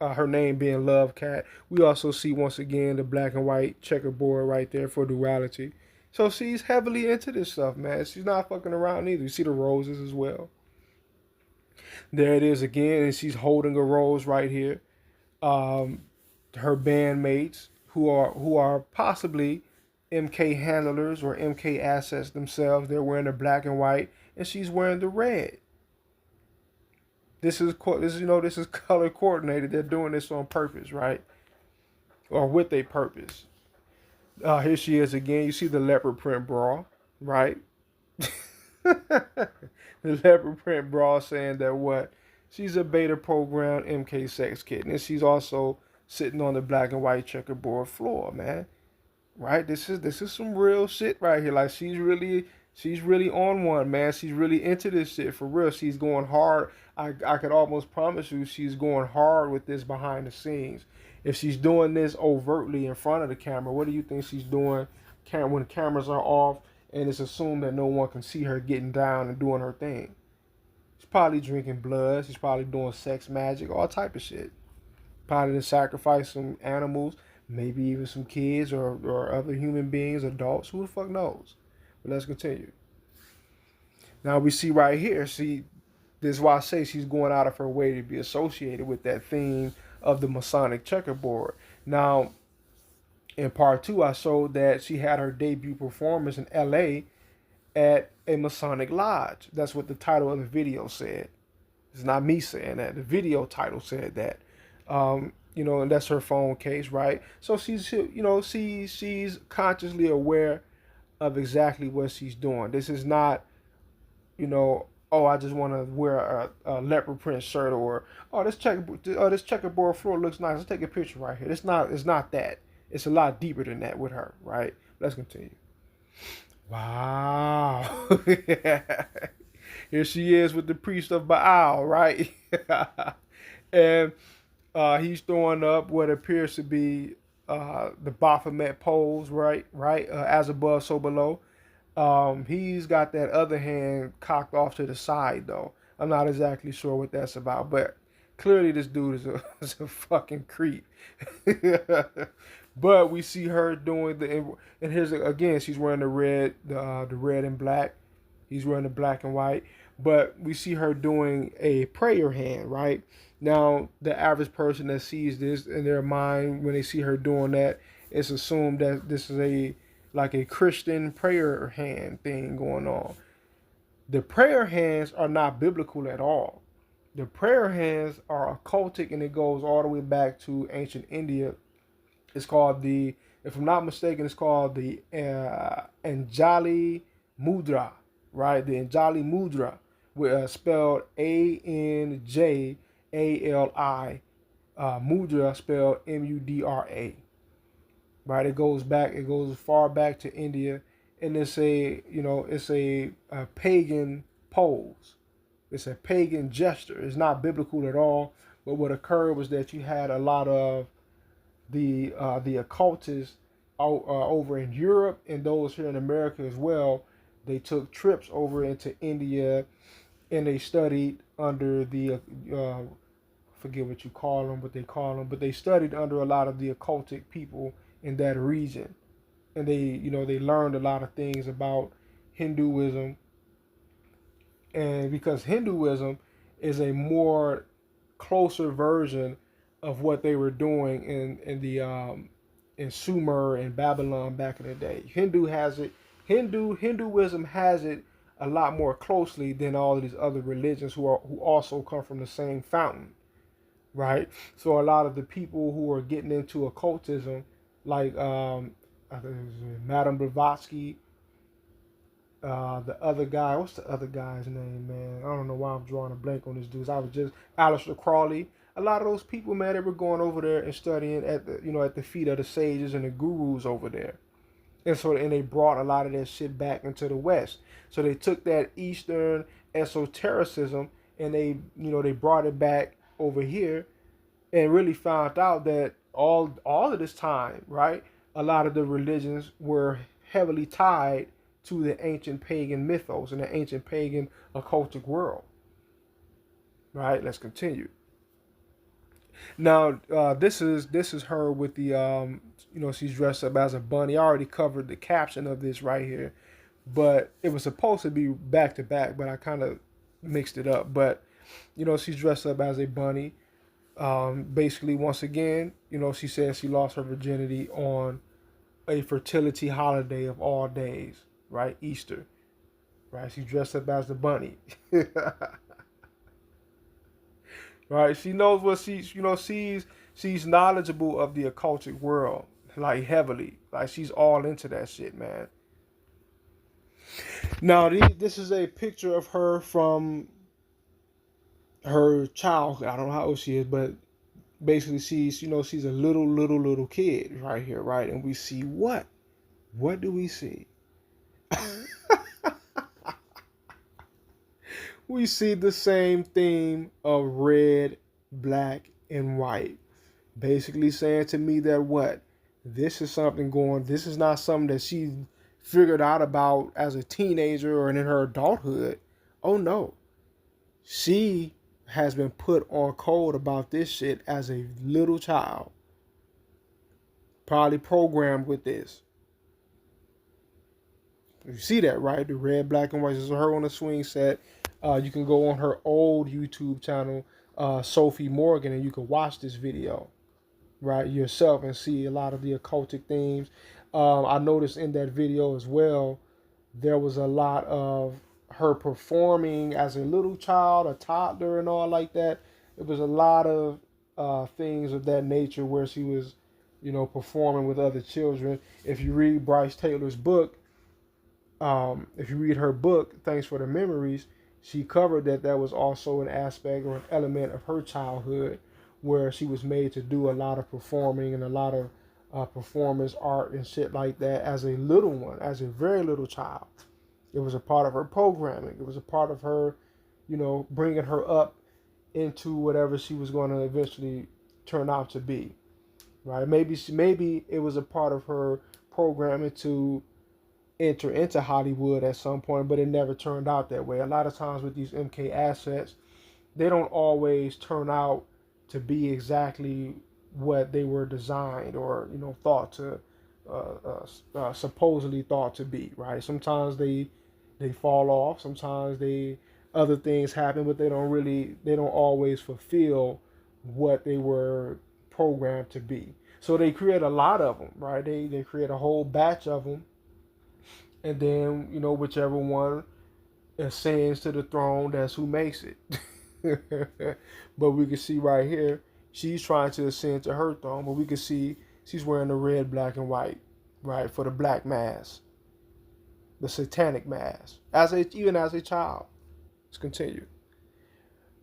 her name being Luvcat, we also see once again the black and white checkerboard right there for duality. So she's heavily into this stuff, man. She's not fucking around either. You see the roses as well. There it is again, and she's holding a rose right here. Her bandmates, who are possibly MK handlers or MK assets themselves, they're wearing the black and white, and she's wearing the red. This is color coordinated. They're doing this on purpose, right? Or with a purpose. Here she is again. You see the leopard print bra. right? The leopard print bra saying that what? She's a beta program MK sex kitten, and she's also sitting on the black and white checkerboard floor, man. Right? This is some real shit right here. Like she's really on one, man. She's really into this shit for real. She's going hard. I could almost promise you she's going hard with this behind the scenes. If she's doing this overtly in front of the camera, what do you think she's doing when cameras are off and it's assumed that no one can see her getting down and doing her thing? She's probably drinking blood. She's probably doing sex magic, all type of shit. Probably to sacrifice some animals, maybe even some kids or other human beings, adults. Who the fuck knows? But let's continue. Now we see right here, see, this is why I say she's going out of her way to be associated with that theme of the Masonic checkerboard. Now, in part two, I showed that she had her debut performance in LA at a Masonic lodge. That's what the title of the video said. It's not me saying that. The video title said that. And that's her phone case, right? So she's consciously aware of exactly what she's doing. This is not, oh, I just want to wear a leopard print shirt, or this checkerboard floor looks nice. Let's take a picture right here. It's not that. It's a lot deeper than that with her, right? Let's continue. Wow. Here she is with the priest of Baal, right? And he's throwing up what appears to be the Baphomet pose, right? Right, as above, so below. He's got that other hand cocked off to the side, though. I'm not exactly sure what that's about, but clearly this dude is a fucking creep. But we see her doing and here's again, she's wearing the red and black. He's wearing the black and white. But we see her doing a prayer hand, right? Now, the average person that sees this in their mind, when they see her doing that, it's assumed that this is like a Christian prayer hand thing going on. The prayer hands are not biblical at all. The prayer hands are occultic, and it goes all the way back to ancient India. It's called if I'm not mistaken, it's called the Anjali Mudra, right? The Anjali Mudra, spelled Anjali, Mudra spelled Mudra, right? It goes far back to India, and it's a pagan pose. It's a pagan gesture. It's not biblical at all. But what occurred was that you had a lot of the occultists over in Europe, and those here in America as well. They took trips over into India, and they studied under the forget what you call them, what they call them, but they studied under a lot of the occultic people in that region, and they learned a lot of things about Hinduism, and because Hinduism is a more closer version of what they were doing in Sumer and Babylon back in the day. Hinduism has it a lot more closely than all of these other religions who also come from the same fountain, right? So a lot of the people who are getting into occultism, like I think it was Madame Blavatsky, the other guy, what's the other guy's name, man? I don't know why I'm drawing a blank on this dude. I was just Aleister Crowley. A lot of those people, man, they were going over there and studying at the feet of the sages and the gurus over there. And they brought a lot of that shit back into the West. So they took that Eastern esotericism and they brought it back over here, and really found out that all of this time, right, a lot of the religions were heavily tied to the ancient pagan mythos and the ancient pagan occultic world. Right? Let's continue. Now, this is her with the she's dressed up as a bunny. I already covered the caption of this right here, but it was supposed to be back to back, but I kind of mixed it up. But she's dressed up as a bunny. Basically, once again, she says she lost her virginity on a fertility holiday of all days, right? Easter, right? She's dressed up as the bunny. Right? She knows what she's knowledgeable of the occultic world, like heavily. Like she's all into that shit, man. Now, this is a picture of her from her childhood. I don't know how old she is, but basically she's a little kid right here, right? And we see what? What do we see? We see the same theme of red, black, and white. Basically saying to me that what? This is not something that she figured out about as a teenager or in her adulthood. Oh no. She has been put on code about this shit as a little child. Probably programmed with this. You see that, right? The red, black, and white. This is her on the swing set. You can go on her old YouTube channel, Sophie Morgan, and you can watch this video, right, yourself and see a lot of the occultic themes. I noticed in that video as well, there was a lot of her performing as a little child, a toddler, and all like that. It was a lot of things of that nature where she was, performing with other children. If you read Bryce Taylor's book, if you read her book, Thanks for the Memories, she covered that was also an aspect or an element of her childhood where she was made to do a lot of performing and a lot of performance art and shit like that as a little one, as a very little child. It was a part of her programming. It was a part of her, bringing her up into whatever she was going to eventually turn out to be, right? Maybe it was a part of her programming to enter into Hollywood at some point, but it never turned out that way. A lot of times with these MK assets, they don't always turn out to be exactly what they were designed or thought to supposedly thought to be, right? Sometimes they fall off, sometimes they other things happen, but they don't always fulfill what they were programmed to be. So they create a lot of them, right? They create a whole batch of them, and then whichever one ascends to the throne, that's who makes it. But we can see right here, she's trying to ascend to her throne, but we can see she's wearing the red, black, and white, right, for the black mass, the satanic mass, even as a child. Let's continue.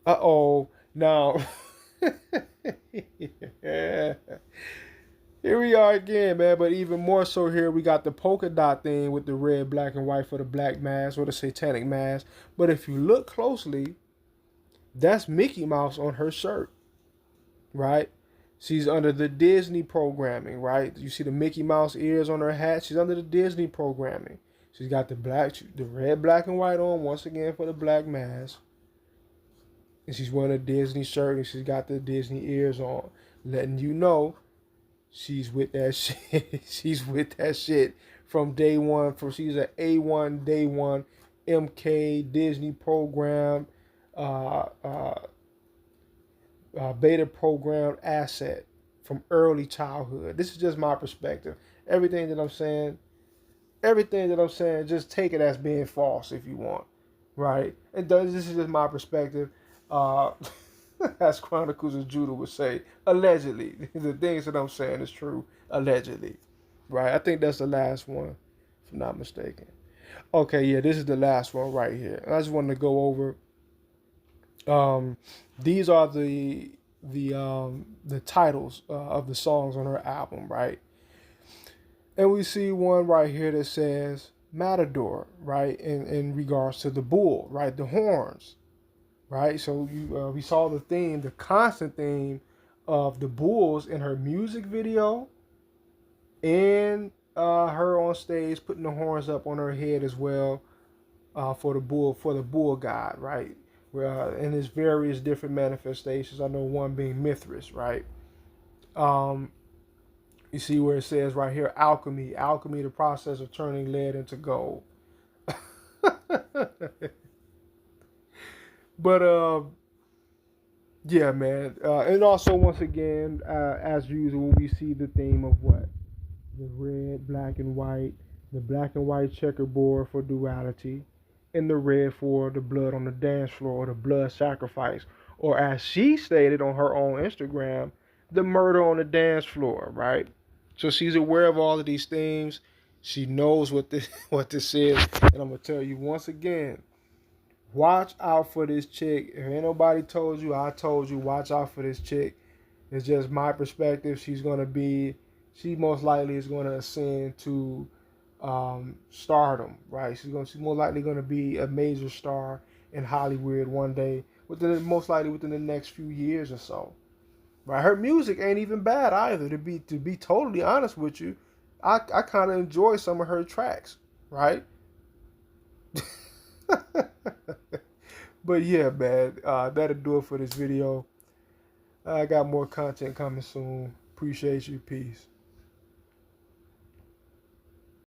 Uh-oh. Now, yeah. Here we are again, man. But even more so here, we got the polka dot thing with the red, black, and white for the black mass or the satanic mass. But if you look closely, that's Mickey Mouse on her shirt, right? She's under the Disney programming, right? You see the Mickey Mouse ears on her hat. She's under the Disney programming. She's got the red, black, and white on once again for the black mass. And she's wearing a Disney shirt and she's got the Disney ears on, letting you know she's with that shit. She's with that shit from day one. She's an A1 day one MK Disney program, beta program asset from early childhood. This is just my perspective. Everything that I'm saying, just take it as being false if you want, right? This is just my perspective. As Chronicles of Judah would say, allegedly. The things that I'm saying is true, allegedly, right? I think that's the last one, if I'm not mistaken. Okay, yeah, this is the last one right here. I just wanted to go over. These are the titles of the songs on her album, right? And we see one right here that says Matador, right? In regards to the bull, right? The horns, right? So we saw the constant theme of the bulls in her music video, and her on stage putting the horns up on her head as well, for the bull god, right? In his various different manifestations. I know one being Mithras, right? You see where it says right here, alchemy, the process of turning lead into gold. But yeah, man. And also, once again, as usual, we see the theme of what? The red, black, and white. The black and white checkerboard for duality. And the red for the blood on the dance floor, or the blood sacrifice. Or as she stated on her own Instagram, the murder on the dance floor, right? So she's aware of all of these things. She knows what this what this is, and I'm gonna tell you once again. Watch out for this chick. If ain't nobody told you, I told you. Watch out for this chick. It's just my perspective. She most likely is gonna ascend to stardom, right? She's more likely gonna be a major star in Hollywood one day, most likely within the next few years or so. Right? Her music ain't even bad either. To be totally honest with you, I kind of enjoy some of her tracks, right? But yeah, man, that'll do it for this video. I got more content coming soon. Appreciate you. Peace.